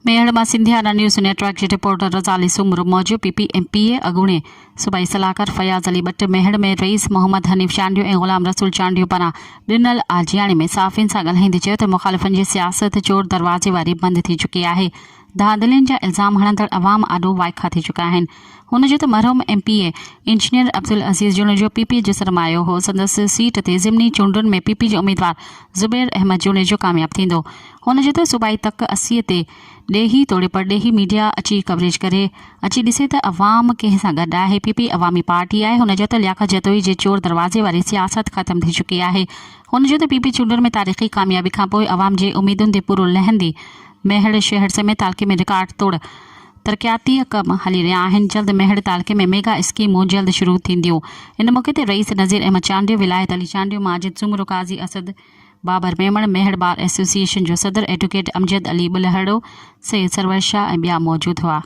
मेहड़ मां सिंधियाना news network के reporter रज़ाली सुमर मौजू PPMPA अगूणे सूबाई सलाहकार फयाज़ अली भट्ट मेहड़ में रईस मोहम्मद हनीफ़ चांडियो ऐं ग़ुलाम रसूल चांडियो पारां ॾिनल आजियाणे में साफ़ियुनि सां ॻाल्हाईंदे चयो त मुख़ालिफ़नि जी सियासत चोर दरवाज़े वारी बंदि थी चुकी आहे। धांधलियुनि जा इल्ज़ाम हणंदड़ अवाम आॾो वाइखा थी चुका आहिनि। हुन जो त मरहूम MPA इंजीनियर अब्दुल अज़ीज़ जूने जो PP जो सरमायो हो। संदसि सीट ते ज़िमनी चूंडुनि में PP जो उम्मीदवार ज़ुबैर अहमद जूने जो कामयाब थींदो। हुन जो त सूबाई तक 80 ते ॾेही तोड़े पर ॾेही मीडिया अची कवरेज करे अची ॾिसे त अवाम कंहिं सां गॾु आहे। PP अवामी पार्टी आहे। हुन जो त लियाक़त जतोई जे चोर दरवाज़े वारी सियासत ख़त्म थी चुकी आहे। हुन जो त PP चूंडुनि में तारीख़ी कामयाबी खां पोइ अवाम जे उम्मीदुनि ते पूरो लहंदी। मेहड़ शहर समेत तालके में रिकॉर्ड तोड़ तरक़ियाती कम हली रहिया आहिनि। जल्द मेहड़ तालके में मेगा स्कीमूं जल्द शुरू थींदियूं। इन मौक़े ते रईस नज़ीर अहमद चांडियो, विलायत अली चांडियो, माजिद सुमरो, काज़ी असद, बाबर मेमण, मेहड़ बार एसोसिएशन जो सदर एडवोकेट अमजद अली बुलहड़ो, सैयद सरवर शाह ऐं ॿिया मौजूद हुआ।